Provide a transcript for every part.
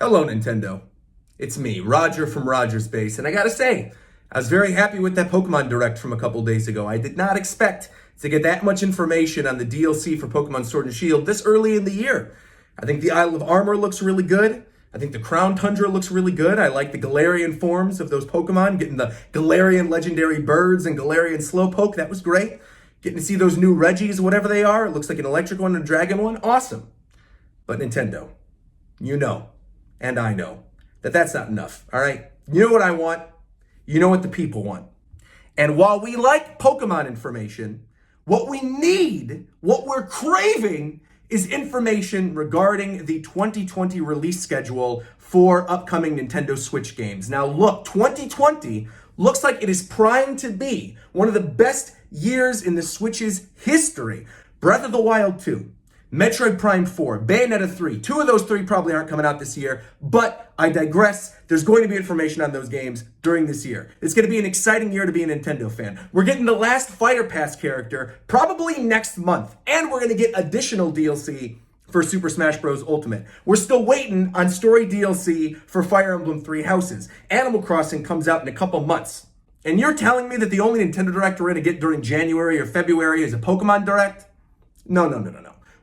Hello, Nintendo. It's me, Roger from RogersBase, and I gotta say, I was very happy with that Pokemon Direct from a couple days ago. I did not expect to get that much information on the DLC for Pokemon Sword and Shield this early in the year. I think the Isle of Armor looks really good. I think the Crown Tundra looks really good. I like the Galarian forms of those Pokemon, getting the Galarian legendary birds and Galarian Slowpoke. That was great. Getting to see those new Reggies, whatever they are. It looks like an electric one and a dragon one. Awesome. But Nintendo, you know, and I know, that that's not enough, all right? You know what I want? You know what the people want. And while we like Pokemon information, what we need, what we're craving, is information regarding the 2020 release schedule for upcoming Nintendo Switch games. Now look, 2020 looks like it is primed to be one of the best years in the Switch's history. Breath of the Wild 2, Metroid Prime 4, Bayonetta 3. Two of those three probably aren't coming out this year, but I digress. There's going to be information on those games during this year. It's going to be an exciting year to be a Nintendo fan. We're getting the last Fighter Pass character probably next month, and we're going to get additional DLC for Super Smash Bros. Ultimate. We're still waiting on story DLC for Fire Emblem Three Houses. Animal Crossing comes out in a couple months. And you're telling me that the only Nintendo Direct we're going to get during January or February is a Pokemon Direct? No.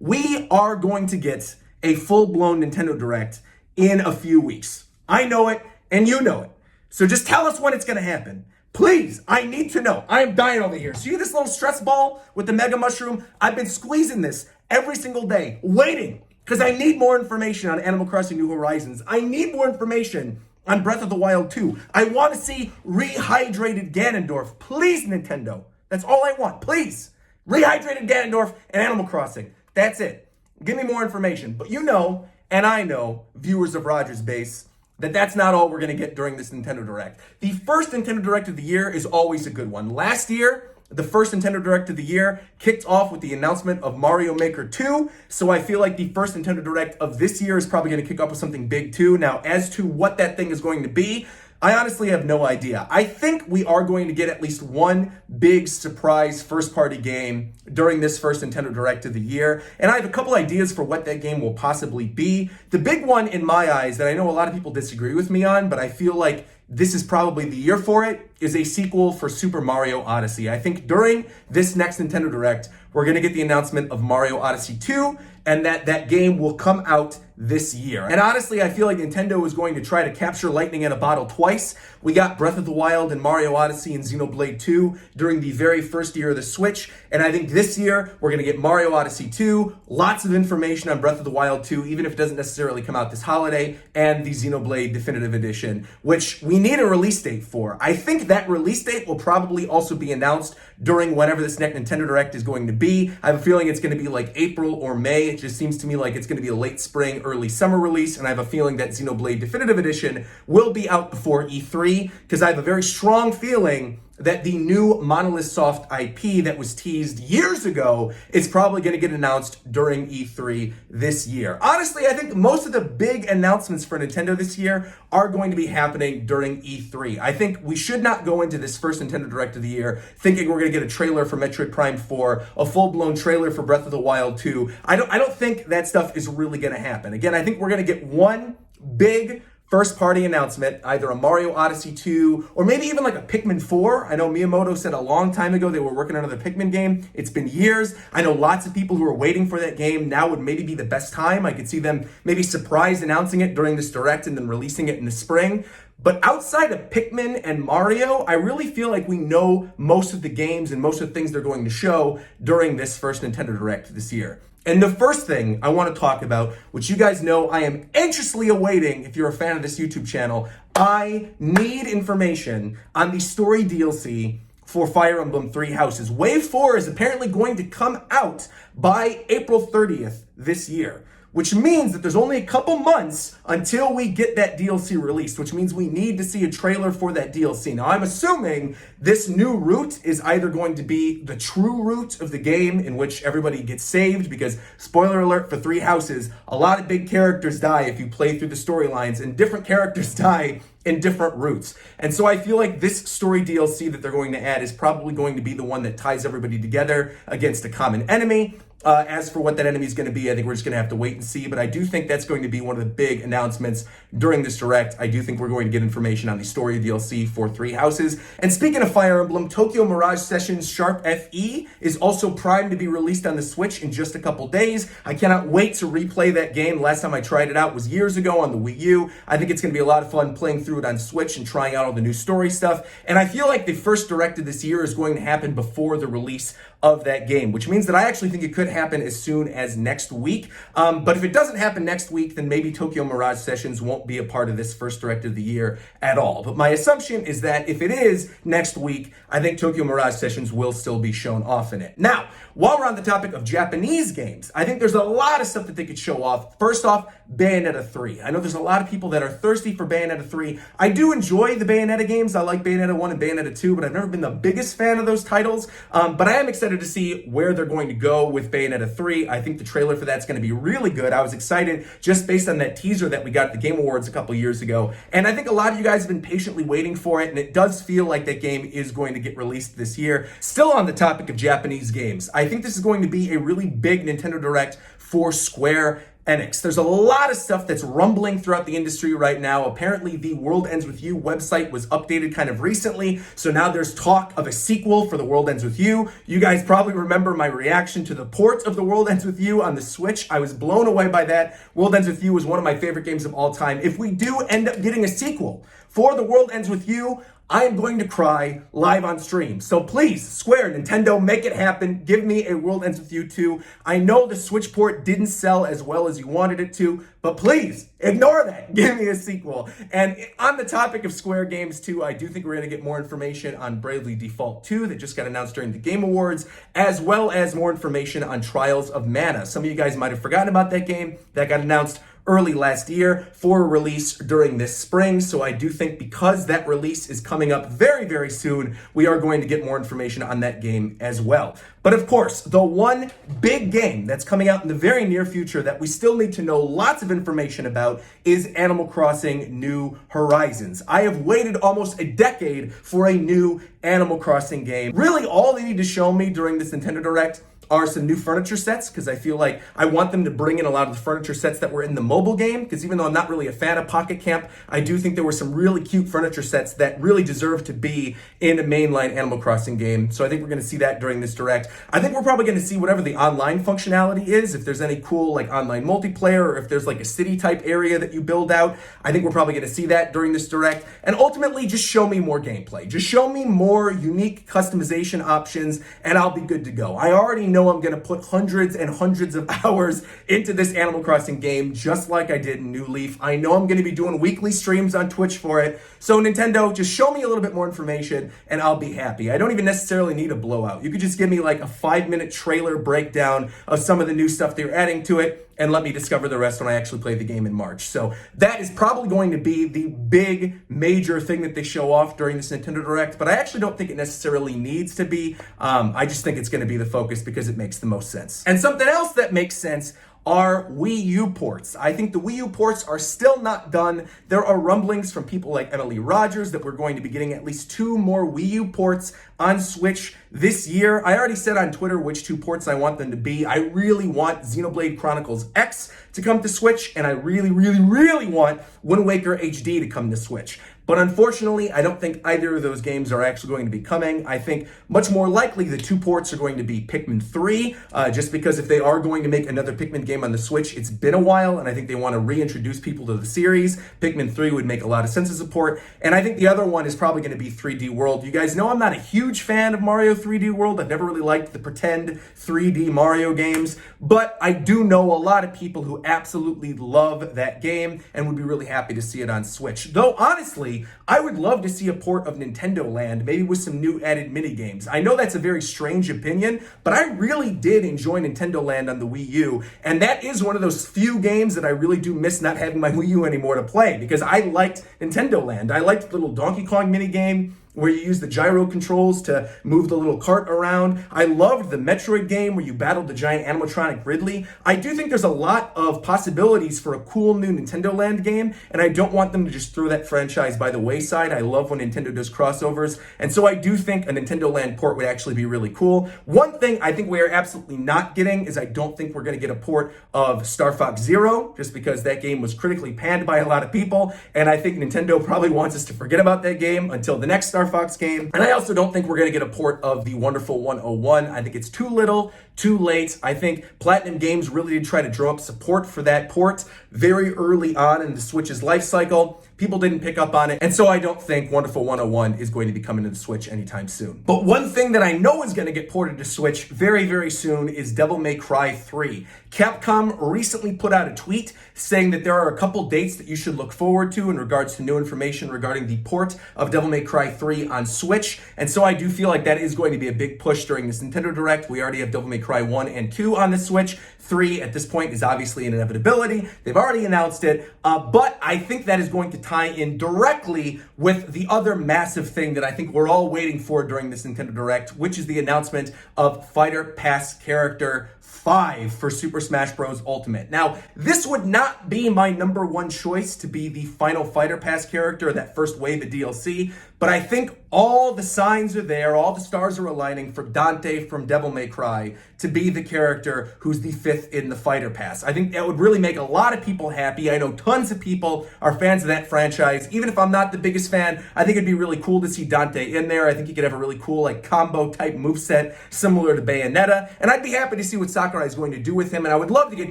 We are going to get a full-blown Nintendo Direct in a few weeks. I know it, and you know it. So just tell us when it's going to happen. Please, I need to know. I am dying over here. See this little stress ball with the Mega Mushroom? I've been squeezing this every single day, waiting, because I need more information on Animal Crossing New Horizons. I need more information on Breath of the Wild 2. I want to see rehydrated Ganondorf. Please, Nintendo. That's all I want. Please. Rehydrated Ganondorf and Animal Crossing. That's it. Give me more information. But you know, and I know, viewers of RogersBase, that that's not all we're going to get during this Nintendo Direct. The first Nintendo Direct of the year is always a good one. Last year, the first Nintendo Direct of the year kicked off with the announcement of Mario Maker 2. So I feel like the first Nintendo Direct of this year is probably going to kick off with something big too. Now, as to what that thing is going to be, I honestly have no idea. I think we are going to get at least one big surprise first-party game during this first Nintendo Direct of the year, and I have a couple ideas for what that game will possibly be. The big one in my eyes that I know a lot of people disagree with me on, but I feel like this is probably the year for it, is a sequel for Super Mario Odyssey. I think during this next Nintendo Direct, we're going to get the announcement of Mario Odyssey 2, and that game will come out this year. And honestly, I feel like Nintendo is going to try to capture lightning in a bottle twice. We got Breath of the Wild and Mario Odyssey and Xenoblade 2 during the very first year of the Switch. And I think this year, we're going to get Mario Odyssey 2, lots of information on Breath of the Wild 2, even if it doesn't necessarily come out this holiday, and the Xenoblade Definitive Edition, which we need a release date for. I think that release date will probably also be announced during whenever this next Nintendo Direct is going to be. I have a feeling it's going to be like April or May. It just seems to me like it's going to be a late spring, early summer release, and I have a feeling that Xenoblade Definitive Edition will be out before E3, because I have a very strong feeling that the new Monolith Soft IP that was teased years ago is probably going to get announced during E3 this year. Honestly, I think most of the big announcements for Nintendo this year are going to be happening during E3. I think we should not go into this first Nintendo Direct of the year thinking we're going to get a trailer for Metroid Prime 4, a full-blown trailer for Breath of the Wild 2. I don't think that stuff is really going to happen. Again, I think we're going to get one big first-party announcement, either a Mario Odyssey 2, or maybe even like a Pikmin 4. I know Miyamoto said a long time ago they were working on another Pikmin game. It's been years. I know lots of people who are waiting for that game. Now would maybe be the best time. I could see them maybe surprise announcing it during this Direct and then releasing it in the spring. But outside of Pikmin and Mario, I really feel like we know most of the games and most of the things they're going to show during this first Nintendo Direct this year. And the first thing I want to talk about, which you guys know I am anxiously awaiting if you're a fan of this YouTube channel, I need information on the story DLC for Fire Emblem Three Houses. Wave 4 is apparently going to come out by April 30th this year, which means that there's only a couple months until we get that DLC released, which means we need to see a trailer for that DLC. Now, I'm assuming this new route is either going to be the true route of the game in which everybody gets saved, because, spoiler alert for Three Houses, a lot of big characters die if you play through the storylines, and different characters die in different routes. And so I feel like this story DLC that they're going to add is probably going to be the one that ties everybody together against a common enemy. As for what that enemy is going to be, I think we're just going to have to wait and see. But I do think that's going to be one of the big announcements during this Direct. I do think we're going to get information on the story DLC for Three Houses. And speaking of Fire Emblem, Tokyo Mirage Sessions Sharp FE is also primed to be released on the Switch in just a couple days. I cannot wait to replay that game. Last time I tried it out was years ago on the Wii U. I think it's going to be a lot of fun playing through it on Switch and trying out all the new story stuff. And I feel like the first Direct of this year is going to happen before the release of that game, which means that I actually think it could happen as soon as next week. But if it doesn't happen next week, then maybe Tokyo Mirage Sessions won't be a part of this first Direct of the year at all. But my assumption is that if it is next week, I think Tokyo Mirage Sessions will still be shown off in it. Now, while we're on the topic of Japanese games, I think there's a lot of stuff that they could show off. First off, Bayonetta 3. I know there's a lot of people that are thirsty for Bayonetta 3. I do enjoy the Bayonetta games. I like Bayonetta 1 and Bayonetta 2, but I've never been the biggest fan of those titles. But I am excited to see where they're going to go with Bayonetta 3. I think the trailer for that's going to be really good. I was excited just based on that teaser that we got at the Game Awards a couple years ago. And I think a lot of you guys have been patiently waiting for it, and it does feel like that game is going to get released this year. Still on the topic of Japanese games, I think this is going to be a really big Nintendo Direct for Square Enix. There's a lot of stuff that's rumbling throughout the industry right now. Apparently, the World Ends With You website was updated kind of recently, so now there's talk of a sequel for The World Ends With You. You guys probably remember my reaction to the port of The World Ends With You on the Switch. I was blown away by that. World Ends With You was one of my favorite games of all time. If we do end up getting a sequel for The World Ends With You, I am going to cry live on stream. So please, Square, Nintendo, make it happen. Give me a World Ends With You 2. I know the Switch port didn't sell as well as you wanted it to, but please, ignore that. Give me a sequel. And on the topic of Square games too, I do think we're going to get more information on Bravely Default 2 that just got announced during the Game Awards, as well as more information on Trials of Mana. Some of you guys might have forgotten about that game. That got announced early last year for release during this spring. So I do think because that release is coming up very, very soon, we are going to get more information on that game as well. But of course, the one big game that's coming out in the very near future that we still need to know lots of information about is Animal Crossing New Horizons. I have waited almost a decade for a new Animal Crossing game. Really, all they need to show me during this Nintendo Direct are some new furniture sets, because I feel like I want them to bring in a lot of the furniture sets that were in the mobile game, because even though I'm not really a fan of Pocket Camp, I do think there were some really cute furniture sets that really deserve to be in a mainline Animal Crossing game. So I think we're going to see that during this Direct. I think we're probably going to see whatever the online functionality is, if there's any cool like online multiplayer, or if there's like a city type area that you build out. I think we're probably going to see that during this Direct. And ultimately, just show me more gameplay. Just show me more unique customization options, and I'll be good to go. I already know I'm going to put hundreds and hundreds of hours into this Animal Crossing game, just like I did in New Leaf. I know I'm going to be doing weekly streams on Twitch for it. So Nintendo, just show me a little bit more information and I'll be happy. I don't even necessarily need a blowout. You could just give me like a 5-minute trailer breakdown of some of the new stuff they're adding to it, and let me discover the rest when I actually play the game in March. So that is probably going to be the big major thing that they show off during this Nintendo Direct, but I actually don't think it necessarily needs to be. I just think it's going to be the focus because it makes the most sense. And something else that makes sense are Wii U ports. I think the Wii U ports are still not done. There are rumblings from people like Emily Rogers that we're going to be getting at least 2 more Wii U ports on Switch this year. I already said on Twitter which 2 ports I want them to be. I really want Xenoblade Chronicles X to come to Switch, and I really, really, really want Wind Waker HD to come to Switch. But unfortunately, I don't think either of those games are actually going to be coming. I think much more likely the 2 ports are going to be Pikmin 3, just because if they are going to make another Pikmin game on the Switch, it's been a while, and I think they want to reintroduce people to the series. Pikmin 3 would make a lot of sense as a port. And I think the other one is probably going to be 3D World. You guys know I'm not a huge fan of Mario 3D World. I've never really liked the pretend 3D Mario games, but I do know a lot of people who absolutely love that game and would be really happy to see it on Switch. Though honestly, I would love to see a port of Nintendo Land, maybe with some new added mini games. I know that's a very strange opinion, but I really did enjoy Nintendo Land on the Wii U, and that is one of those few games that I really do miss not having my Wii U anymore to play, because I liked Nintendo Land. I liked the little Donkey Kong mini game where you use the gyro controls to move the little cart around. I loved the Metroid game where you battled the giant animatronic Ridley. I do think there's a lot of possibilities for a cool new Nintendo Land game, and I don't want them to just throw that franchise by the wayside. I love when Nintendo does crossovers, and so I do think a Nintendo Land port would actually be really cool. One thing I think we are absolutely not getting is I don't think we're going to get a port of Star Fox Zero, just because that game was critically panned by a lot of people, and I think Nintendo probably wants us to forget about that game until the next Star Fox game. And I also don't think we're going to get a port of the Wonderful 101. I think it's too little, too late. I think Platinum Games really did try to drum up support for that port very early on in the Switch's life cycle. People didn't pick up on it, and so I don't think Wonderful 101 is going to be coming to the Switch anytime soon. But one thing that I know is going to get ported to Switch very, very soon is Devil May Cry 3. Capcom recently put out a tweet saying that there are a couple dates that you should look forward to in regards to new information regarding the port of Devil May Cry 3 on Switch, and so I do feel like that is going to be a big push during this Nintendo Direct. We already have Devil May Cry 1 and 2 on the Switch. 3 at this point is obviously an inevitability. They've already announced it, but I think that is going to tie in directly with the other massive thing that I think we're all waiting for during this Nintendo Direct, which is the announcement of Fighter Pass Character 5 for Super Smash Bros. Ultimate. Now, this would not be my number one choice to be the final Fighter Pass character, that first wave of DLC, but I think all the signs are there, all the stars are aligning for Dante from Devil May Cry to be the character who's the 5th in the Fighter Pass. I think that would really make a lot of people happy. I know tons of people are fans of that franchise. Even if I'm not the biggest fan, I think it'd be really cool to see Dante in there. I think he could have a really cool like combo type moveset similar to Bayonetta, and I'd be happy to see what Sakurai is going to do with him, and I would love to get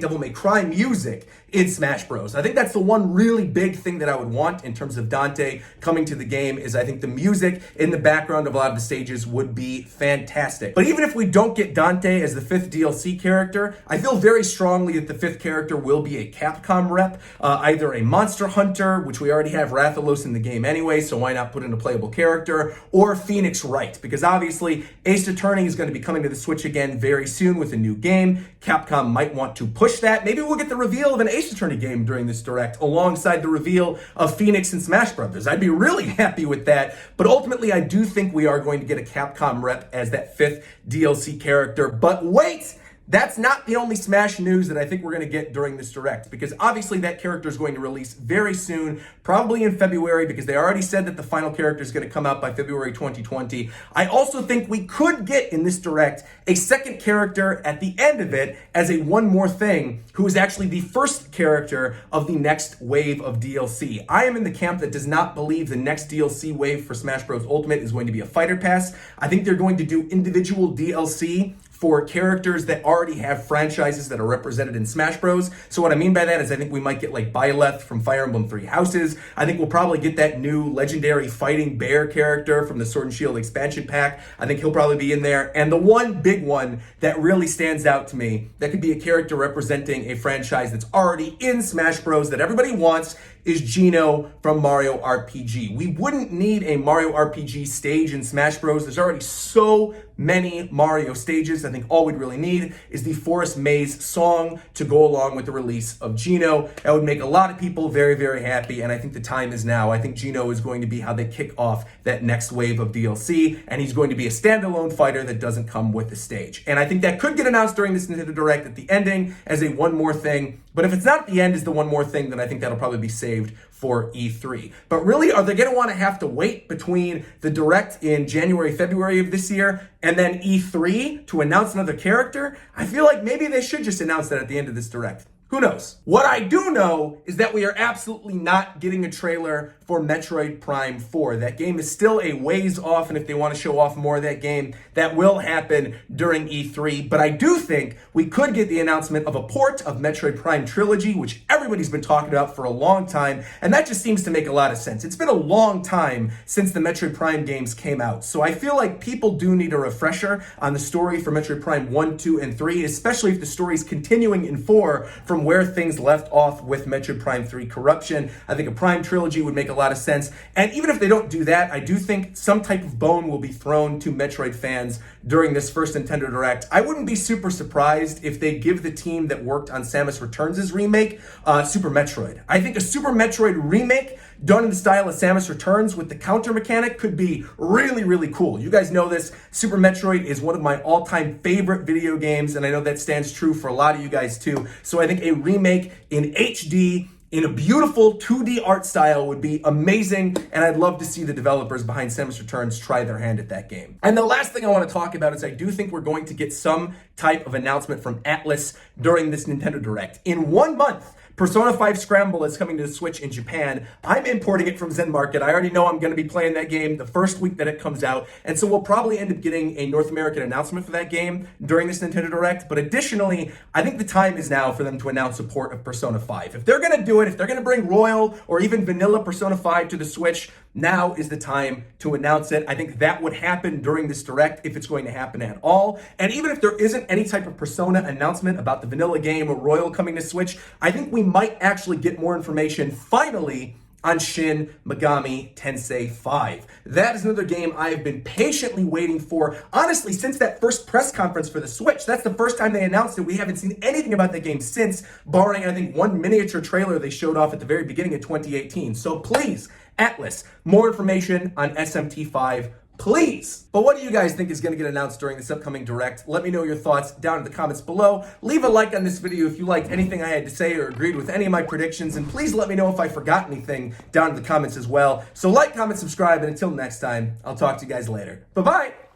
Devil May Cry music in Smash Bros. I think that's the one really big thing that I would want in terms of Dante coming to the game, is I think the music in the background of a lot of the stages would be fantastic. But even if we don't get Dante as the 5th DLC character, I feel very strongly that the 5th character will be a Capcom rep, either a Monster Hunter, which we already have Rathalos in the game anyway, so why not put in a playable character, or Phoenix Wright, because obviously Ace Attorney is going to be coming to the Switch again very soon with a new game. Capcom might want to push that. Maybe we'll get the reveal of an Ace Attorney game during this Direct alongside the reveal of Phoenix and Smash Brothers. I'd be really happy with that, but ultimately I do think we are going to get a Capcom rep as that 5th DLC character. But wait! That's not the only Smash news that I think we're going to get during this Direct, because obviously that character is going to release very soon, probably in February, because they already said that the final character is going to come out by February 2020. I also think we could get in this Direct a second character at the end of it as a one more thing, who is actually the first character of the next wave of DLC. I am in the camp that does not believe the next DLC wave for Smash Bros. Ultimate is going to be a Fighter Pass. I think they're going to do individual DLC for characters that already have franchises that are represented in Smash Bros. So what I mean by that is I think we might get like Byleth from Fire Emblem Three Houses. I think we'll probably get that new legendary fighting bear character from the Sword and Shield expansion pack. I think he'll probably be in there. And the one big one that really stands out to me that could be a character representing a franchise that's already in Smash Bros. That everybody wants is Geno from Mario RPG. We wouldn't need a Mario RPG stage in Smash Bros. There's already so many Mario stages. I think all we'd really need is the Forest Maze song to go along with the release of Geno. That would make a lot of people very, very happy, and I think the time is now. I think Geno is going to be how they kick off that next wave of DLC, and he's going to be a standalone fighter that doesn't come with the stage. And I think that could get announced during this Nintendo Direct at the ending as a one more thing. But if it's not at the end as the one more thing, then I think that'll probably be saved for E3. But really, are they going to want to have to wait between the Direct in January, February of this year and then E3 to announce another character? I feel like maybe they should just announce that at the end of this Direct. Who knows? What I do know is that we are absolutely not getting a trailer for Metroid Prime 4. That game is still a ways off, and if they want to show off more of that game, that will happen during E3. But I do think we could get the announcement of a port of Metroid Prime Trilogy, which everybody's been talking about for a long time, and that just seems to make a lot of sense. It's been a long time since the Metroid Prime games came out, so I feel like people do need a refresher on the story for Metroid Prime 1, 2, and 3, especially if the story is continuing in 4 from where things left off with Metroid Prime 3 Corruption. I think a Prime Trilogy would make a lot of sense. And even if they don't do that, I do think some type of bone will be thrown to Metroid fans during this first Nintendo Direct. I wouldn't be super surprised if they give the team that worked on Samus Returns' remake Super Metroid. I think a Super Metroid remake done in the style of Samus Returns with the counter mechanic could be really, really cool. You guys know this. Super Metroid is one of my all-time favorite video games, and I know that stands true for a lot of you guys too. So I think a remake in HD, in a beautiful 2D art style would be amazing, and I'd love to see the developers behind Samus Returns try their hand at that game. And the last thing I want to talk about is I do think we're going to get some type of announcement from Atlus during this Nintendo Direct. In 1 month, Persona 5 Scramble is coming to the Switch in Japan. I'm importing it from Zen Market. I already know I'm going to be playing that game the first week that it comes out, and so we'll probably end up getting a North American announcement for that game during this Nintendo Direct. But additionally, I think the time is now for them to announce a port of Persona 5. If they're going to do it, if they're going to bring Royal or even Vanilla Persona 5 to the Switch, now is the time to announce it. I think that would happen during this Direct if it's going to happen at all. And even if there isn't any type of Persona announcement about the Vanilla game or Royal coming to Switch, I think we might actually get more information finally on Shin Megami Tensei 5. That is another game I have been patiently waiting for, honestly, since that first press conference for the Switch. That's the first time they announced it. We haven't seen anything about the game since, barring, I think, one miniature trailer they showed off at the very beginning of 2018. So please, Atlus, more information on SMT5, please. But what do you guys think is going to get announced during this upcoming Direct? Let me know your thoughts down in the comments below. Leave a like on this video if you liked anything I had to say or agreed with any of my predictions, and please let me know if I forgot anything down in the comments as well. So like, comment, subscribe, and until next time, I'll talk to you guys later. Bye-bye!